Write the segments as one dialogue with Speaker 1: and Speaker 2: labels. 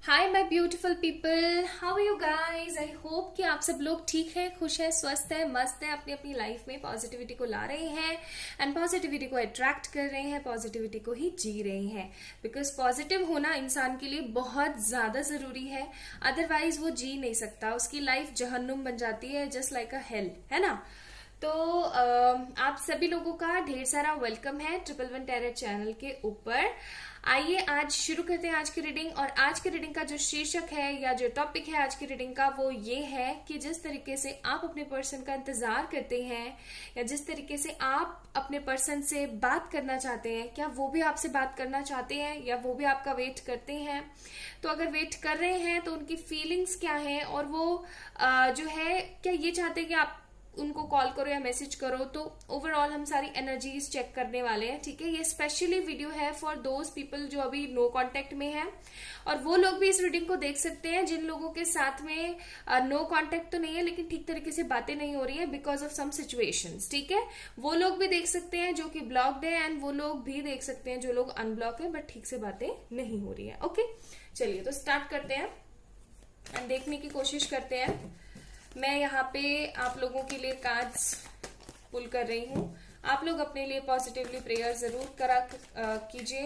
Speaker 1: Hi my beautiful people, how are you guys. I hope कि आप सब लोग ठीक हैं, खुश हैं, स्वस्थ हैं, मस्त हैं, अपनी अपनी लाइफ में पॉजिटिविटी को ला रहे हैं एंड पॉजिटिविटी को अट्रैक्ट कर रहे हैं, पॉजिटिविटी को ही जी रहे हैं। बिकॉज पॉजिटिव होना इंसान के लिए बहुत ज्यादा जरूरी है, अदरवाइज वो जी नहीं सकता, उसकी लाइफ जहन्नुम बन जाती है, जस्ट लाइक अ हेल, है ना। तो आप सभी लोगों का ढेर सारा वेलकम है ट्रिपल वन टैरेट चैनल के ऊपर। आइए आज शुरू करते हैं आज की रीडिंग। और आज की रीडिंग का जो शीर्षक है या जो टॉपिक है आज की रीडिंग का वो ये है कि जिस तरीके से आप अपने पर्सन का इंतजार करते हैं या जिस तरीके से आप अपने पर्सन से बात करना चाहते हैं, क्या वो भी आपसे बात करना चाहते हैं या वो भी आपका वेट करते हैं। तो अगर वेट कर रहे हैं तो उनकी फीलिंग्स क्या है और वो जो है क्या ये चाहते हैं कि आप उनको कॉल करो या मैसेज करो। तो ओवरऑल हम सारी एनर्जीज चेक करने वाले हैं, ठीक है। ये स्पेशली वीडियो है फॉर दोज पीपल जो अभी नो कांटेक्ट में है, और वो लोग भी इस रीडिंग को देख सकते हैं जिन लोगों के साथ में नो कांटेक्ट तो नहीं है लेकिन ठीक तरीके से बातें नहीं हो रही है बिकॉज ऑफ सम सिचुएशंस, ठीक है। वो लोग भी देख सकते हैं जो कि ब्लॉक्ड है एंड वो लोग भी देख सकते हैं जो लोग अनब्लॉक है बट ठीक से बातें नहीं हो रही है। ओके, चलिए तो स्टार्ट करते हैं एंड देखने की कोशिश करते हैं। मैं यहाँ पे आप लोगों के लिए कार्ड्स पुल कर रही हूँ। आप लोग अपने लिए पॉजिटिवली प्रेयर जरूर करा कीजिए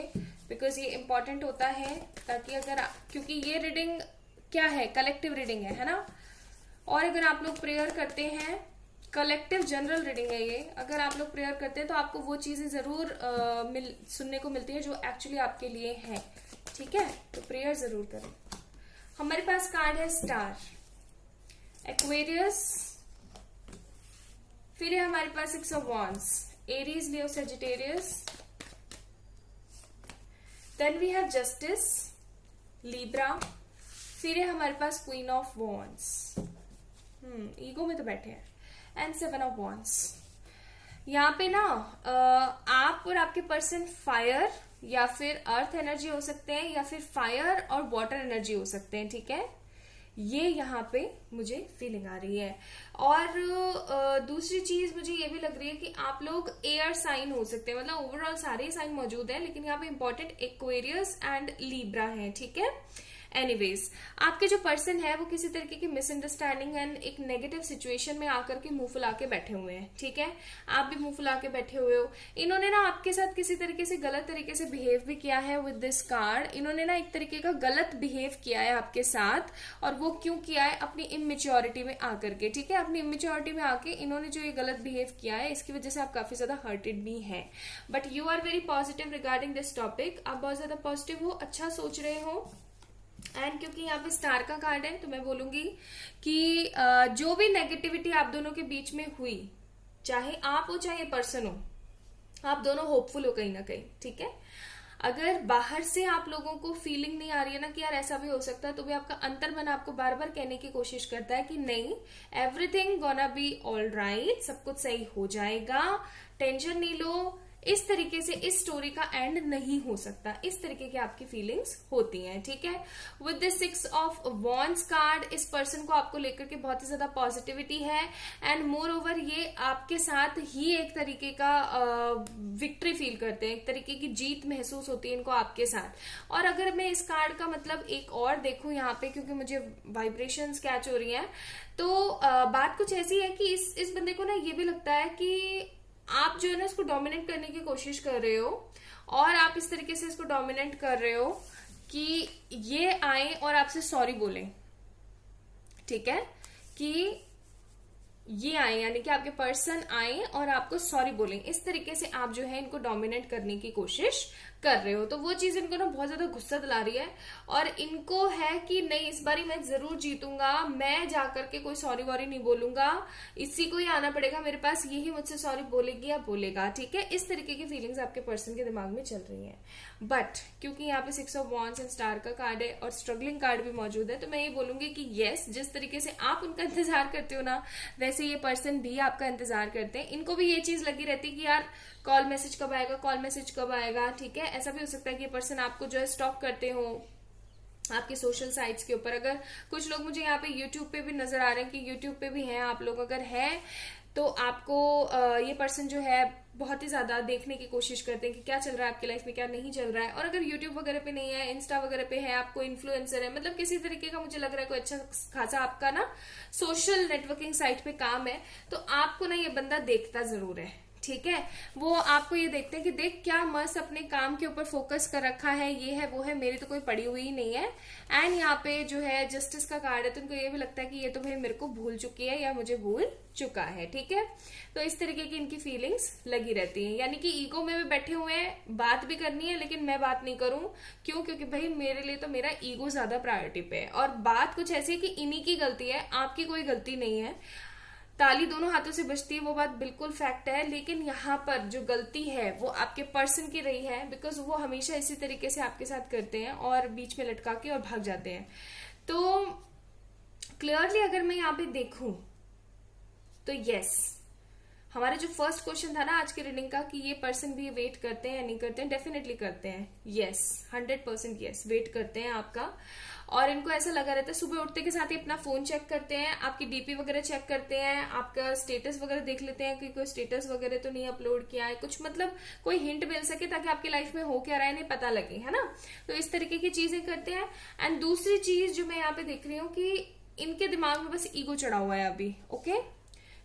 Speaker 1: बिकॉज ये इम्पोर्टेंट होता है, ताकि क्योंकि ये रीडिंग क्या है, कलेक्टिव रीडिंग है ना। और अगर आप लोग प्रेयर करते हैं, कलेक्टिव जनरल रीडिंग है ये, अगर आप लोग प्रेयर करते हैं तो आपको वो चीजें जरूर सुनने को मिलती है जो एक्चुअली आपके लिए है, ठीक है। तो प्रेयर जरूर करें। हमारे पास कार्ड है स्टार, एक्वेरियस, फिर है हमारे पास 6 of wands, Aries, Leo, Sagittarius, then we have justice, Libra, फिर है हमारे पास क्वीन ऑफ वॉन्ड्स, ईगो में तो बैठे हैं, एंड 7 ऑफ वॉन्ड्स। यहाँ पे ना आप और आपके पर्सन फायर या फिर अर्थ एनर्जी हो सकते हैं या फिर फायर और वाटर एनर्जी हो सकते हैं, ठीक है। ये यहाँ पे मुझे फीलिंग आ रही है। और दूसरी चीज मुझे ये भी लग रही है कि आप लोग एयर साइन हो सकते हैं, मतलब ओवरऑल सारे साइन मौजूद हैं लेकिन यहाँ पे इंपॉर्टेंट एक्वेरियस एंड लीब्रा है, ठीक है। एनीवेज, आपके जो पर्सन है वो किसी तरीके की मिसअंडरस्टैंडिंग एंड एक नेगेटिव सिचुएशन में आकर के मुंह फुला के बैठे हुए हैं, ठीक है। आप भी मुंह फुला के बैठे हुए हो। इन्होंने ना आपके साथ किसी तरीके से गलत तरीके से बिहेव भी किया है विद दिस कार्ड। इन्होंने ना एक तरीके का गलत बिहेव किया है आपके साथ, और वो क्यों किया है, अपनी इमेच्योरिटी में आकर के, ठीक है। अपनी इमेच्योरिटी में आके इन्होंने जो ये गलत बिहेव किया है इसकी वजह से आप काफी ज्यादा हर्टेड भी हैं। But you are very positive regarding this topic. आप बहुत ज्यादा पॉजिटिव हो, अच्छा सोच रहे हो। एंड क्योंकि यहाँ पे स्टार का कार्ड है तो मैं बोलूंगी कि जो भी नेगेटिविटी आप दोनों के बीच में हुई, चाहे आप हो चाहे पर्सन हो, आप दोनों होपफुल हो कहीं ना कहीं, ठीक है। अगर बाहर से आप लोगों को फीलिंग नहीं आ रही है ना कि यार ऐसा भी हो सकता है, तो भी आपका अंतर्मन आपको बार बार कहने की कोशिश करता है कि नहीं, everything gonna be all right, सब कुछ सही हो जाएगा, टेंशन नहीं लो। इस तरीके से इस स्टोरी का एंड नहीं हो सकता, इस तरीके की आपकी फीलिंग्स होती हैं, ठीक है। With this 6 of wands card, इस पर्सन को आपको लेकर के बहुत ही ज्यादा पॉजिटिविटी है एंड मोर ओवर ये आपके साथ ही एक तरीके का विक्ट्री फील करते हैं, एक तरीके की जीत महसूस होती है इनको आपके साथ। और अगर मैं इस कार्ड का मतलब एक और देखूं यहाँ पे, क्योंकि मुझे वाइब्रेशंस कैच हो रही हैं, तो बात कुछ ऐसी है कि इस बंदे को ना ये भी लगता है कि आप जो है ना इसको डोमिनेट करने की कोशिश कर रहे हो, और आप इस तरीके से इसको डोमिनेट कर रहे हो कि ये आए और आपसे सॉरी बोलें, ठीक है। कि ये आए यानी कि आपके पर्सन आए और आपको सॉरी बोलें, इस तरीके से आप जो है इनको डोमिनेट करने की कोशिश कर रहे हो। तो वो चीज इनको ना बहुत ज्यादा गुस्सा दिला रही है और इनको है कि नहीं, इस बारी मैं जरूर जीतूंगा, मैं जाकर के कोई सॉरी वॉरी नहीं बोलूंगा, इसी को ही आना पड़ेगा मेरे पास, यही मुझसे सॉरी बोलेगी या बोलेगा, ठीक है। इस तरीके की फीलिंग्स आपके पर्सन के दिमाग में चल रही है। बट क्योंकि यहाँ पे 6 ऑफ वॉन्ड्स एंड स्टार का कार्ड है और स्ट्रगलिंग कार्ड भी मौजूद है, तो मैं ये बोलूंगी कि येस, जिस तरीके से आप उनका इंतजार करते हो ना, वैसे ये पर्सन भी आपका इंतजार करते हैं। इनको भी ये चीज लगी रहती है कि यार कॉल मैसेज कब आएगा, कॉल मैसेज कब आएगा, ठीक है। ऐसा भी हो सकता है कि ये पर्सन आपको जो है स्टॉक करते हो आपके सोशल साइट्स के ऊपर। अगर कुछ लोग मुझे यहाँ पे यूट्यूब पे भी नजर आ रहे हैं कि यूट्यूब पे भी हैं आप लोग, अगर हैं तो आपको ये पर्सन जो है बहुत ही ज्यादा देखने की कोशिश करते हैं कि क्या चल रहा है आपकी लाइफ में, क्या नहीं चल रहा है। और अगर यूट्यूब वगैरह पे नहीं है, इंस्टा वगैरह पे है, आपको इन्फ्लुएंसर है, मतलब किसी तरीके का मुझे लग रहा है कोई अच्छा खासा आपका ना सोशल नेटवर्किंग साइट पे काम है, तो आपको ना ये बंदा देखता जरूर है, ठीक है। वो आपको ये देखते हैं कि देख क्या मस्त अपने काम के ऊपर फोकस कर रखा है, ये है वो है, मेरी तो कोई पड़ी हुई ही नहीं है। एंड यहाँ पे जो है जस्टिस का कार्ड है, तो उनको ये भी लगता है कि ये तो भाई मेरे को भूल चुकी है या मुझे भूल चुका है, ठीक है। तो इस तरीके की इनकी फीलिंग्स लगी रहती हैं, यानी कि ईगो में भी बैठे हुए हैं, बात भी करनी है लेकिन मैं बात नहीं करूं, क्यों? क्योंकि भाई मेरे लिए तो मेरा ईगो ज्यादा प्रायोरिटी पे है। और बात कुछ ऐसी है कि इन्हीं की गलती है, आपकी कोई गलती नहीं है। ताली दोनों हाथों से बजती है, वो बात बिल्कुल फैक्ट है, लेकिन यहाँ पर जो गलती है वो आपके पर्सन की रही है, बिकॉज वो हमेशा इसी तरीके से आपके साथ करते हैं और बीच में लटका के और भाग जाते हैं। तो क्लियरली अगर मैं यहाँ पे देखूं तो यस, हमारा जो फर्स्ट क्वेश्चन था ना आज की रीडिंग का कि ये पर्सन भी वेट करते हैं या नहीं करते हैं, डेफिनेटली करते हैं। यस, 100% यस, वेट करते हैं आपका। और इनको ऐसा लगा रहता है, सुबह उठते के साथ ही अपना फोन चेक करते हैं, आपकी डीपी वगैरह चेक करते हैं, आपका स्टेटस वगैरह देख लेते हैं कि कोई स्टेटस वगैरह तो नहीं अपलोड किया है, कुछ मतलब कोई हिंट मिल सके ताकि आपकी लाइफ में हो क्या रहा है नहीं पता लगे, है ना। तो इस तरीके की चीजें करते हैं। एंड दूसरी चीज जो मैं यहाँ पे देख रही हूँ कि इनके दिमाग में बस ईगो चढ़ा हुआ है अभी। ओके,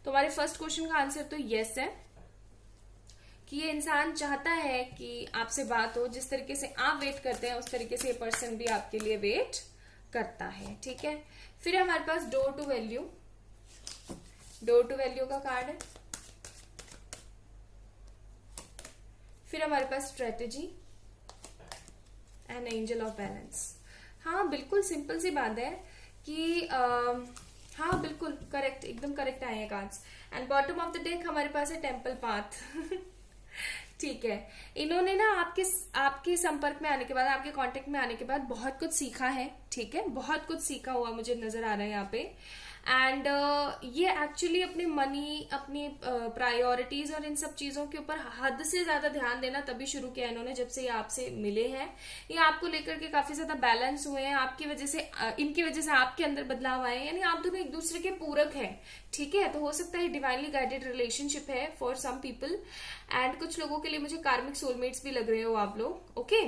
Speaker 1: तो हमारे फर्स्ट क्वेश्चन का आंसर तो यस है कि ये इंसान चाहता है कि आपसे बात हो, जिस तरीके से आप वेट करते हैं उस तरीके से ये पर्सन भी आपके लिए वेट करता है, ठीक है। फिर हमारे पास door to value, door to value का कार्ड है। फिर हमारे पास strategy and angel of balance. हाँ बिल्कुल सिंपल सी बात है कि हाँ बिल्कुल करेक्ट, एकदम करेक्ट आए हैं cards. And bottom of the deck हमारे पास है टेम्पल पाथ। ठीक है, इन्होंने ना आपके संपर्क में आने के बाद, आपके कांटेक्ट में आने के बाद बहुत कुछ सीखा है, ठीक है, बहुत कुछ सीखा हुआ मुझे नजर आ रहा है यहाँ पे। एंड ये एक्चुअली अपने मनी, अपनी प्रायोरिटीज और इन सब चीजों के ऊपर हद से ज्यादा ध्यान देना तभी शुरू किया इन्होंने जब से ये आपसे मिले हैं। ये आपको लेकर के काफी ज्यादा बैलेंस हुए हैं, आपकी वजह से, इनकी वजह से आपके अंदर बदलाव आए, यानी आप दोनों एक दूसरे के पूरक हैं, ठीक है। तो हो सकता है डिवाइनली गाइडेड रिलेशनशिप है फॉर सम पीपल, एंड कुछ लोगों के लिए मुझे कार्मिक सोलमेट्स भी लग रहे हो आप लोग। ओके,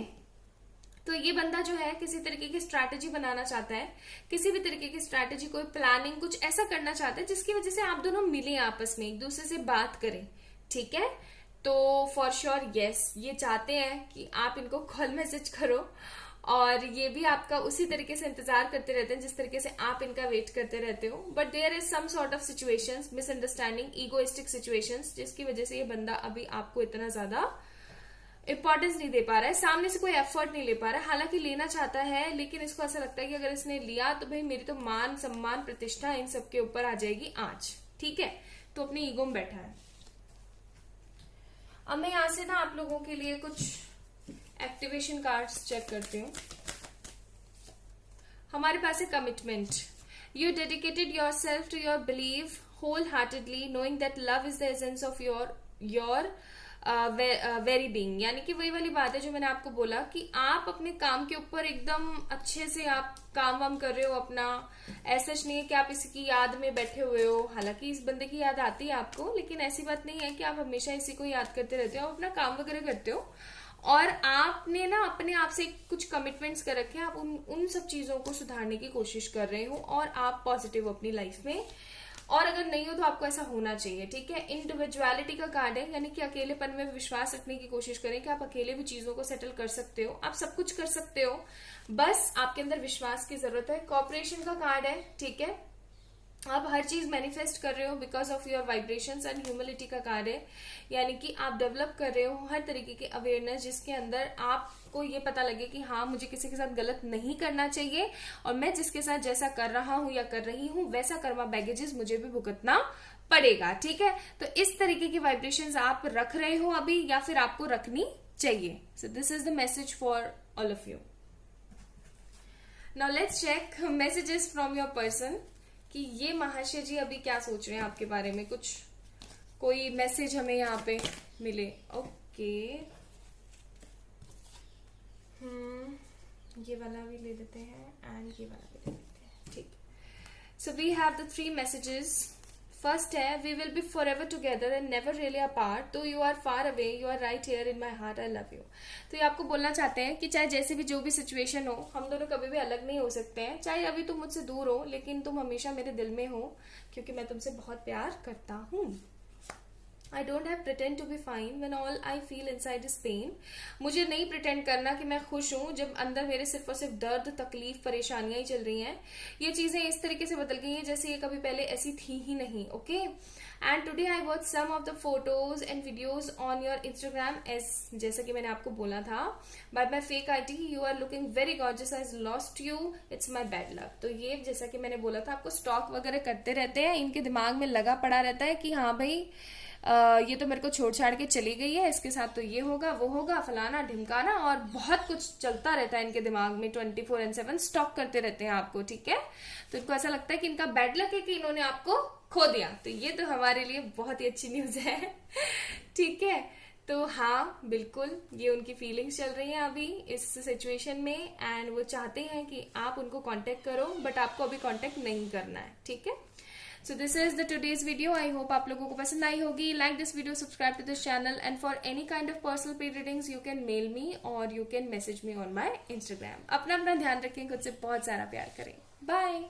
Speaker 1: तो ये बंदा जो है किसी तरीके की स्ट्रैटेजी बनाना चाहता है, किसी भी तरीके की स्ट्रैटेजी, कोई प्लानिंग, कुछ ऐसा करना चाहता है जिसकी वजह से आप दोनों मिले, आपस में एक दूसरे से बात करें, ठीक है। तो फॉर श्योर यस, ये चाहते हैं कि आप इनको कॉल मैसेज करो, और ये भी आपका उसी तरीके से इंतजार करते रहते हैं जिस तरीके से आप इनका वेट करते रहते हो। But there is some sort of situations, misunderstanding, egoistic situations, जिसकी वजह से ये बंदा अभी आपको इतना ज्यादा इंपॉर्टेंस नहीं दे पा रहा है, सामने से कोई एफर्ट नहीं ले पा रहा है। हालांकि लेना चाहता है, लेकिन इसको ऐसा लगता है कि अगर इसने लिया तो भाई मेरी तो मान सम्मान प्रतिष्ठा इन सब के ऊपर आ जाएगी आंच, ठीक है। तो अपनी ईगो में बैठा है। अब मैं यहां से ना आप लोगों के लिए कुछ एक्टिवेशन कार्ड्स चेक करती हूँ। हमारे पास है commitment. You dedicated your self to your believe wholeheartedly, knowing that love is the essence of your very being. यानी कि वही वाली बात है जो मैंने आपको बोला कि आप अपने काम के ऊपर एकदम अच्छे से आप काम वाम कर रहे हो अपना, ऐसा नहीं है कि आप इसकी याद में बैठे हुए हो। हालांकि इस बंदे की याद आती है आपको, लेकिन ऐसी बात नहीं है कि आप हमेशा इसी को याद करते रहते हो, आप अपना काम वगैरह करते हो और आपने ना अपने आप से कुछ कमिटमेंट्स कर रखे हैं, आप उन सब चीजों को सुधारने की कोशिश कर रहे हो और आप पॉजिटिव हो अपनी लाइफ में। और अगर नहीं हो तो आपको ऐसा होना चाहिए, ठीक है। इंडिविजुअलिटी का कार्ड है, यानी कि अकेलेपन में विश्वास रखने की कोशिश करें कि आप अकेले भी चीजों को सेटल कर सकते हो, आप सब कुछ कर सकते हो, बस आपके अंदर विश्वास की जरूरत है। कॉपरेशन का कार्ड है, ठीक है, आप हर चीज मैनिफेस्ट कर रहे हो because of your vibrations. And humility का कार्य है, यानी कि आप डेवलप कर रहे हो हर तरीके की अवेयरनेस जिसके अंदर आपको ये पता लगे कि हाँ मुझे किसी के साथ गलत नहीं करना चाहिए और मैं जिसके साथ जैसा कर रहा हूं या कर रही हूं वैसा कर्मा बैगेजेस मुझे भी भुगतना पड़ेगा, ठीक है। तो इस तरीके की वाइब्रेशंस आप रख रहे हो अभी या फिर आपको रखनी चाहिए। So this is the message for all of you. Now let's check messages from your person कि ये महाशय जी अभी क्या सोच रहे हैं आपके बारे में, कुछ कोई मैसेज हमें यहाँ पे मिले। ओके, ये वाला भी ले लेते हैं एंड ये वाला भी ले लेते हैं, ठीक। So we have the 3 messages first है we will be forever together and never really apart, तो you are far away, you are right here in my heart, I love you. तो ये आपको बोलना चाहते हैं कि चाहे जैसे भी जो भी सिचुएशन हो, हम दोनों कभी भी अलग नहीं हो सकते हैं। चाहे अभी तुम मुझसे दूर हो, लेकिन तुम हमेशा मेरे दिल में हो, क्योंकि मैं तुमसे बहुत प्यार करता हूँ। I don't have pretend to be fine when all I feel inside is pain. मुझे नहीं pretend करना कि मैं खुश हूँ जब अंदर मेरे सिर्फ और सिर्फ दर्द, तकलीफ, परेशानियां ही चल रही हैं। ये चीजें इस तरीके से बदल गई हैं जैसे ये कभी पहले ऐसी थी ही नहीं। Okay, and today I watch some of the photos and videos on your Instagram, as जैसा कि मैंने आपको बोला था, by my fake I D, you are looking very gorgeous, I lost you, it's my bad luck. तो ये जैसा कि मैंने बोला था, आपको स्टॉक वगैरह करते रहते हैं, इनके दिमाग में लगा पड़ा रहता है कि हाँ भाई ये तो मेरे को छोड़ छाड़ के चली गई है, इसके साथ तो ये होगा, वो होगा, फलाना ढिमकाना, और बहुत कुछ चलता रहता है इनके दिमाग में। 24/7 स्टॉक करते रहते हैं आपको, ठीक है। तो इनको ऐसा लगता है कि इनका बैड लक है कि इन्होंने आपको खो दिया। तो ये तो हमारे लिए बहुत ही अच्छी न्यूज है, ठीक है। तो हाँ, बिल्कुल ये उनकी फीलिंग्स चल रही हैं अभी इस सिचुएशन में, एंड वो चाहते हैं कि आप उनको कांटेक्ट करो, बट आपको अभी कांटेक्ट नहीं करना है, ठीक है। So this is the today's video. I hope आप लोगों को पसंद आई होगी. Like this video, subscribe to this channel, and for any kind of personal paid readings, you can mail me or you can message me on my Instagram. अपना ध्यान रखें, खुद से बहुत सारा प्यार करें. Bye.